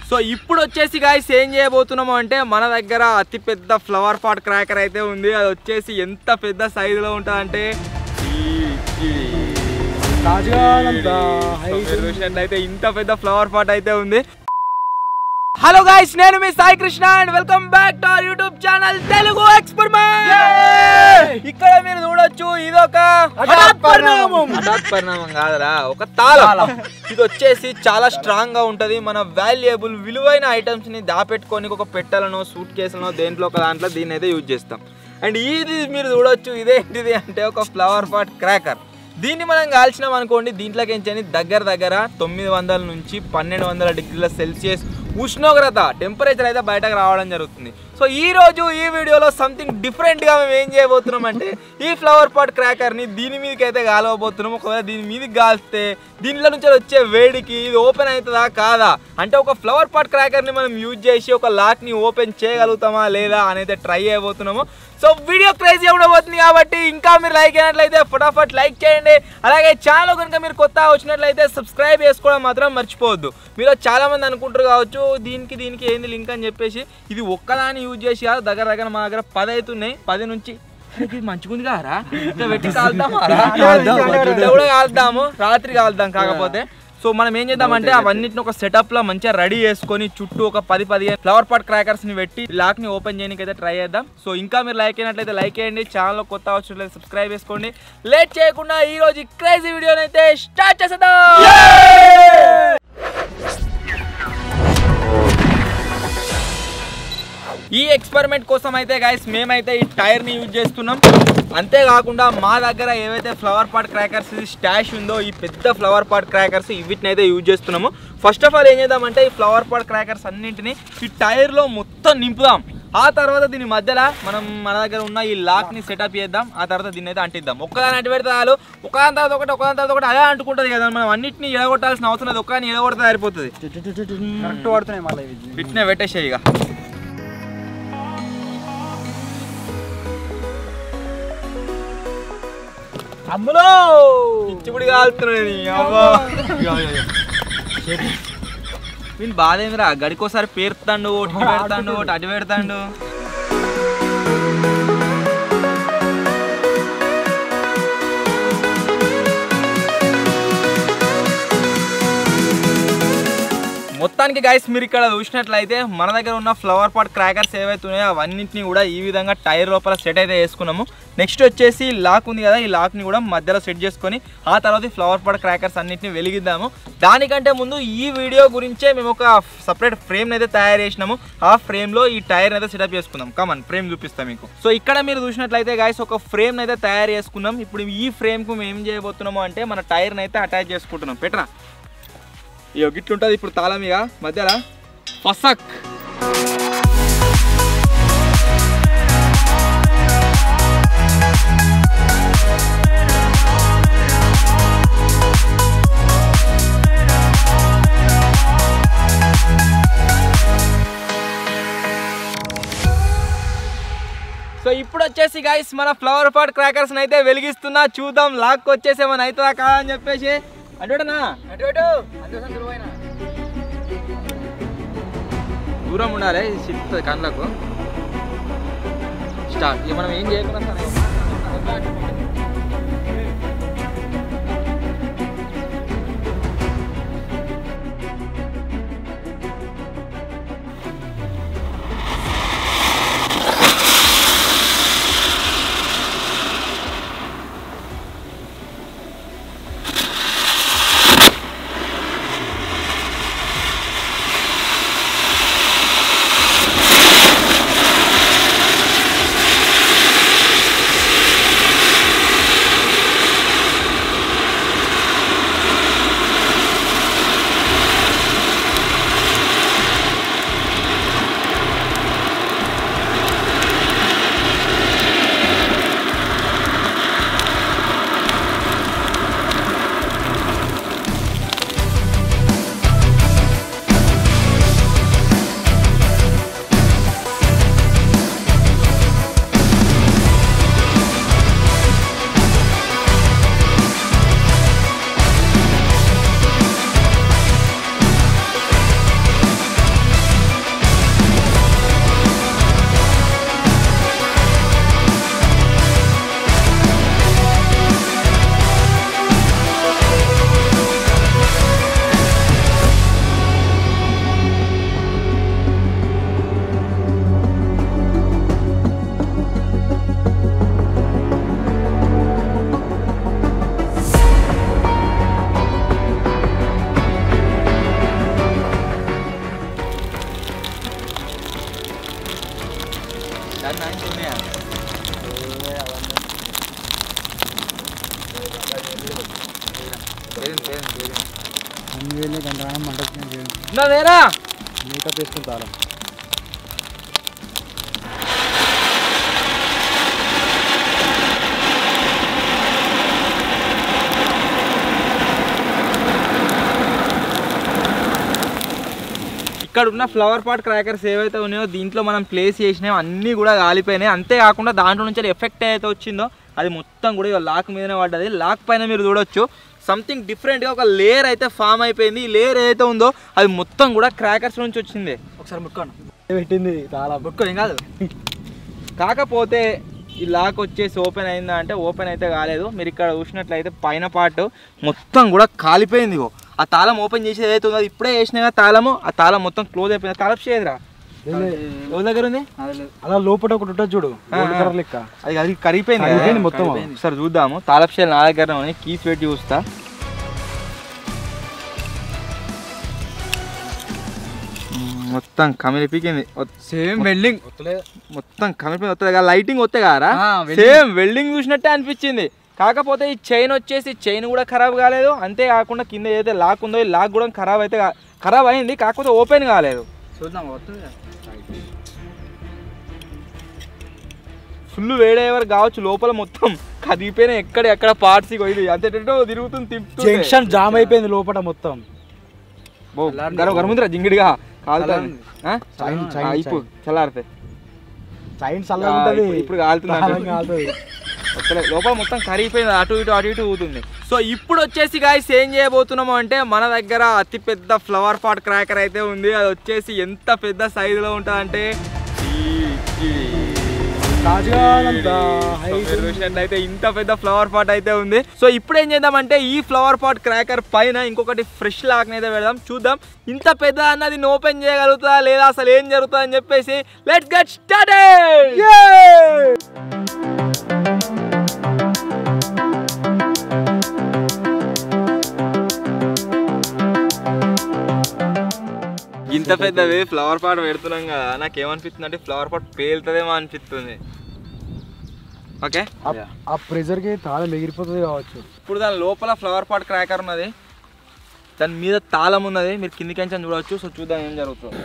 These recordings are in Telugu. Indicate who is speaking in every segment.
Speaker 1: సో ఇప్పుడు వచ్చేసి గాయ్స్ ఏం చేయబోతున్నాము అంటే మన దగ్గర అతి పెద్ద ఫ్లవర్ పాట్ క్రాకర్ అయితే ఉంది. అది వచ్చేసి ఎంత పెద్ద సైజులో ఉంటుందంటే చూసినట్లయితే ఇంత పెద్ద ఫ్లవర్ పాట్ అయితే ఉంది. హలో గాయ్స్, నేను మీ Sai Krishna and welcome back to our YouTube channel Telugu experiment. ఇక్కడ మీరు చూడొచ్చు ఇదొక హఠాత్ పరిణామం కాదరా, ఒక తాళం. ఇది వచ్చేసి చాలా స్ట్రాంగ్ గా ఉంటది. మన వాల్యుయబుల్ విలువైన ఐటమ్స్ ని దాపెట్టుకొని ఒక పెట్టెలను సూట్ కేసులను దేంట్లో ఒక దాంట్లో దీన్ని అయితే యూజ్ చేస్తాం. అండ్ ఇది మీరు చూడొచ్చు ఇదేంటిది అంటే ఒక ఫ్లవర్ పాట్ క్రాకర్. దీన్ని మనం కాల్చినాం అనుకోండి, దీంట్లోకి దగ్గర 900 నుంచి 1200 డిగ్రీల సెల్సియస్ ఉష్ణోగ్రత టెంపరేచర్ అయితే బయటకు రావడం జరుగుతుంది. సో ఈ రోజు ఈ వీడియోలో సంథింగ్ డిఫరెంట్గా మేము ఏం చేయబోతున్నాం అంటే ఈ ఫ్లవర్ పాట్ క్రాకర్ని దీని మీదకి అయితే కాలవబోతున్నాం. ఒకవేళ దీని మీదకి కాల్స్తే దీంట్లో నుంచి వచ్చే వేడికి ఇది ఓపెన్ అవుతుందా కాదా, అంటే ఒక ఫ్లవర్ పాట్ క్రాకర్ని మనం యూజ్ చేసి ఒక లాక్ని ఓపెన్ చేయగలుగుతామా లేదా అనేది ట్రై చేయబోతున్నాము. సో వీడియో క్రేజీ ఉండబోతుంది కాబట్టి ఇంకా మీరు లైక్ అయినట్లయితే ఫటాఫట్ లైక్ చేయండి. అలాగే ఛానల్ కనుక మీరు కొత్తగా వచ్చినట్లయితే సబ్స్క్రైబ్ చేసుకోవడం మాత్రం మర్చిపోవద్దు. మీరు చాలా మంది అనుకుంటారు కావచ్చు దీనికి ఏంది లింక్ అని చెప్పేసి. ఇది ఒక్కదాన్ని యూజ్ చేసి కాదు, దగ్గర మా దగ్గర 10 అవుతున్నాయి. 10 నుంచి మంచిగుంది కారా పెట్టి కాలుతాము, కూడా కాలుతాము, రాత్రి కాలుతాం. కాకపోతే సో మనం ఏం చేద్దామంటే అవన్నిటిని ఒక సెటప్ లో మంచిగా రెడీ చేసుకొని చుట్టూ ఒక 10-15 ఫ్లవర్ పాట్ క్రాకర్స్ ని పెట్టి లాక్ ని ఓపెన్ చేయడానికి అయితే ట్రై చేద్దాం. సో ఇంకా మీరు లైక్ అయినట్లయితే లైక్ చేయండి, ఛానల్ లో కొత్త వచ్చినట్లయితే సబ్స్క్రైబ్ చేసుకోండి. లేట్ చేయకుండా ఈ రోజు క్రేజీ వీడియోని అయితే స్టార్ట్ చేసేద్దాం. ఈ ఎక్స్పెరిమెంట్ కోసం అయితే గైస్ మేమైతే ఈ టైర్ని యూజ్ చేస్తున్నాం. అంతేకాకుండా మా దగ్గర ఏవైతే ఫ్లవర్ పాట్ క్రాకర్స్ స్టాష్ ఉందో ఈ పెద్ద ఫ్లవర్ పాట్ క్రాకర్స్ వీటిని అయితే యూజ్ చేస్తున్నాము. ఫస్ట్ ఆఫ్ ఆల్ ఏం చేద్దామంటే ఈ ఫ్లవర్ పాట్ క్రాకర్స్ అన్నింటినీ ఈ టైర్లో మొత్తం నింపుదాం. ఆ తర్వాత దీని మధ్యలో మన దగ్గర ఉన్న ఈ లాక్ని సెటప్ చేద్దాం. ఆ తర్వాత దీన్ని అయితే అంటిద్దాం. ఒక్కదాని అంటి పెడితే చాలు, ఒకదాని తర్వాత ఒకటి అదే అంటుకుంటుంది కదా. మనం అన్నింటినీ ఎడగొట్టాల్సిన అవసరం లేదు, ఒక్కదాన్ని ఎడగొడితే సరిపోతుంది.
Speaker 2: కరెక్ట్ పడుతున్నాయి మళ్ళీ
Speaker 1: వీటినే పెట్టేసాయి. ఇక అమ్ములో ఇచ్చిపుడి కాలుతున్నాయి. వీళ్ళు బాధ ఏందిరా, గడికోసారి పేరుతాండు, ఒకటి పెడతాండు, ఒకటి అటు పెడతాండు. మొత్తానికి గైస్ మీరు ఇక్కడ చూసినట్లయితే మన దగ్గర ఉన్న ఫ్లవర్ పాట్ క్రాకర్స్ ఏవైతే ఉన్నాయో అవన్నింటినీ కూడా ఈ విధంగా టైర్ లోపల సెట్ అయితే చేసుకున్నాము. నెక్స్ట్ వచ్చేసి లాక్ ఉంది కదా, ఈ లాక్ని కూడా మధ్యలో సెట్ చేసుకొని ఆ తర్వాత ఫ్లవర్ పాట్ క్రాకర్స్ అన్నింటినీ వెలిగిద్దాము. దానికంటే ముందు ఈ వీడియో గురించే మేము ఒక సపరేట్ ఫ్రేమ్ అయితే తయారు చేసినాము. ఆ ఫ్రేమ్లో ఈ టైర్ అయితే సెటప్ చేసుకుందాం. కమన్ ఫ్రేమ్ చూపిస్తాం మీకు. సో ఇక్కడ మీరు చూసినట్లయితే గైస్ ఒక ఫ్రేమ్ అయితే తయారు చేసుకున్నాం. ఇప్పుడు ఈ ఫ్రేమ్కు మేము ఏం చేయబోతున్నాము అంటే మన టైర్ని అయితే అటాచ్ చేసుకుంటున్నాం. పెట్టరా ఇక గిట్లుంటుంది ఇప్పుడు తాళం ఇక మధ్యలో ఫసక్. సో ఇప్పుడు వచ్చేసి గైస్ మన ఫ్లవర్ పాట్ క్రాకర్స్ అయితే వెలిగిస్తున్నా. చూద్దాం లాక్ వచ్చేసి ఏమైనా అవుతుందా కాదా అని చెప్పేసి. అటునా దూరం ఉండాలి, సిక్కుతుంది కళ్ళకు. స్టార్ట్. ఇక మనం ఏం చేయకుండా వేరా
Speaker 2: మేకప్ వేసుకుంటారు.
Speaker 1: ఇక్కడ ఉన్న ఫ్లవర్ పాట్ క్రాకర్స్ ఏవైతే ఉన్నాయో దీంట్లో మనం ప్లేస్ చేసినాయో అన్నీ కూడా కాలిపోయినాయి. అంతేకాకుండా దాంట్లో నుంచి ఎఫెక్ట్ ఏదైతే వచ్చిందో అది మొత్తం కూడా లాక్ మీదనే పడ్డది. లాక్ పైన మీరు చూడొచ్చు సంథింగ్ డిఫరెంట్గా ఒక లేయర్ అయితే ఫామ్ అయిపోయింది. ఈ లేయర్ ఏదైతే ఉందో అది మొత్తం కూడా క్రాకర్స్ నుంచి వచ్చింది.
Speaker 2: ఒకసారి ముక్కోను పెట్టింది చాలా ముక్కో ఏం కాదు.
Speaker 1: కాకపోతే ఈ లాక్ వచ్చేసి ఓపెన్ అయిందా అంటే ఓపెన్ అయితే కాలేదు. మీరు ఇక్కడ చూసినట్లయితే పైన పార్ట్ మొత్తం కూడా కాలిపోయింది. ఆ తాళం ఓపెన్ చేసేది ఏదైతే ఉందో అది ఇప్పుడే వేసినా తాళము ఆ తాళం మొత్తం క్లోజ్ అయిపోయింది. తాళం చేయదురా ఎవరి దగ్గర ఉంది
Speaker 2: అలా లోపల ఒకటి ఉంటుంది చూడు లెక్క
Speaker 1: అది అది కరిగిపోయింది
Speaker 2: మొత్తం.
Speaker 1: సరే చూద్దాము. తాళపు నా దగ్గర కీస్ పెట్టి చూస్తా. మొత్తం కమిలిపికింది.
Speaker 2: సేమ్ వెల్డింగ్
Speaker 1: మొత్తం కమిలిపోయింది. వస్తుంది లైటింగ్ వస్తే కారా సేమ్ వెల్డింగ్ చూసినట్టే అనిపించింది. కాకపోతే ఈ చైన్ వచ్చేసి చైన్ కూడా ఖరాబ్ కాలేదు. అంతేకాకుండా కింద ఏదైతే లాక్ ఉందో ఈ లాక్ కూడా ఖరాబ్ అయింది. కాకపోతే ఓపెన్ కాలేదు.
Speaker 2: చూద్దాం వస్తుంది
Speaker 1: ఫుల్ వేడేవారు కావచ్చు. లోపల మొత్తం కదిగిపోయిన ఎక్కడ పార్ట్స్ ఇది అంతేటో తిరుగుతుంది.
Speaker 2: జంక్షన్ జామ్ అయిపోయింది లోపల మొత్తం.
Speaker 1: గర్ముందిరా జింగిడిగా కాలుతుంది. చల్లారితే ఇప్పుడు కాలుతుంది. లోపల మొత్తం కరిగిపోయింది. అటు ఇటు ఊతుంది. సో ఇప్పుడు వచ్చేసి గాయ్స్ ఏం చేయబోతున్నాము అంటే మన దగ్గర అతి పెద్ద ఫ్లవర్ పాట్ క్రాకర్ అయితే ఉంది. అది వచ్చేసి ఎంత పెద్ద సైజులో ఉంటుంది అంటే చూసినట్లయితే ఇంత పెద్ద ఫ్లవర్ పాట్ అయితే ఉంది. సో ఇప్పుడు ఏం చేద్దామంటే ఈ ఫ్లవర్ పాట్ క్రాకర్ పైన ఇంకొకటి ఫ్రెష్ లాక్ అయితే పెడదాం. చూద్దాం ఇంత పెద్ద అన్నది ఓపెన్ చేయగలుగుతా లేదా అసలు ఏం జరుగుతుంది అని చెప్పేసి లెట్స్ గెట్ స్టార్టెడ్. ఇంత పెద్దది ఫ్లవర్ పాట్ పెడుతున్నాం కదా నాకేమనిపిస్తుంది అంటే ఫ్లవర్ పాట్ పేలుతుందేమో అనిపిస్తుంది. ఓకే
Speaker 2: ఆ ప్రెజర్ కి తాళం ఎగిరిపోతుంది కావచ్చు.
Speaker 1: ఇప్పుడు దాని లోపల ఫ్లవర్ పాట్ క్రాకర్ ఉన్నది. దాని మీద తాళం ఉన్నది. మీరు కిందికి నుంచి చూడవచ్చు. సో చూద్దాం ఏం జరుగుతుంది.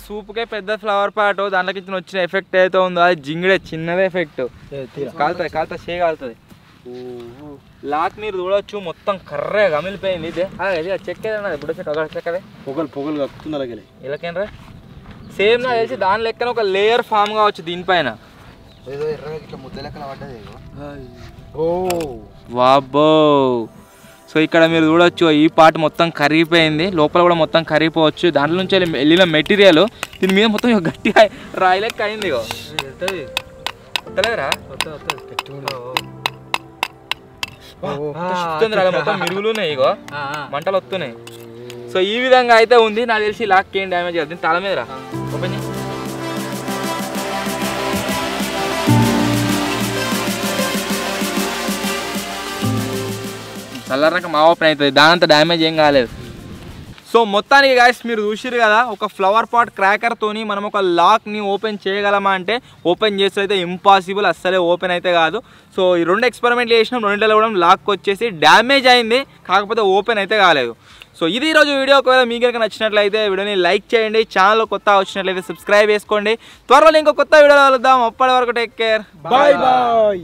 Speaker 1: సూపుకే పెద్ద ఫ్లవర్ పాట్ దాంట్లోకి వచ్చిన ఎఫెక్ట్ అయితే ఉందో అది జింగిడే చిన్నదే ఎఫెక్ట్. కాలుతుంది షే కాలుతుంది. లాక్ మీరు చూడవచ్చు మొత్తం కర్రే కమిలిపోయింది. ఇదే చెక్కేదన్నది బుడ్డ చెక్కదే
Speaker 2: పొగలు కక్కుతుంది.
Speaker 1: ఇలాకేనరా సేమ్ నా తెలిసి దాని లెక్కన ఒక లేయర్ ఫామ్ కావచ్చు దీనిపైన. వాబ్బో. సో ఇక్కడ మీరు చూడొచ్చు ఈ పార్ట్ మొత్తం కరిగిపోయింది. లోపల కూడా మొత్తం కరిగిపోవచ్చు. దాంట్లో నుంచి వెళ్ళిన మెటీరియల్ దీని మీద మొత్తం గట్టిగా రాయి లెక్క అయింది. మొత్తం మిరుగులు ఉన్నాయి. ఇగో మంటలు వస్తున్నాయి. సో ఈ విధంగా అయితే ఉంది. నాకు తెలిసి లాక్ ఏం డ్యామేజ్ కాదు. దీని తల మీద రా ఓపెన్ చేయి. చల్లారక మా ఓపెన్ అవుతుంది. దానంత డ్యామేజ్ ఏం కాలేదు. సో మొత్తానికి గాయస్ మీరు చూసిరు కదా ఒక ఫ్లవర్ పాట్ క్రాకర్తోని మనం ఒక లాక్ని ఓపెన్ చేయగలమా అంటే ఓపెన్ చేస్తే అయితే ఇంపాసిబుల్. అస్సలే ఓపెన్ అయితే కాదు. సో ఈ రెండు ఎక్స్పెరిమెంట్లు చేసినాం. రెండింటిలో కూడా లాక్ వచ్చేసి డ్యామేజ్ అయింది. కాకపోతే ఓపెన్ అయితే కాలేదు. సో ఇది ఈరోజు వీడియో. ఒకవేళ మీకు కనుక నచ్చినట్లయితే వీడియోని లైక్ చేయండి. ఛానల్లో కొత్త వచ్చినట్లయితే సబ్స్క్రైబ్ చేసుకోండి. త్వరలో ఇంకో కొత్త వీడియోలో కలుద్దాం. అప్పటి వరకు టేక్ కేర్. Bye bye.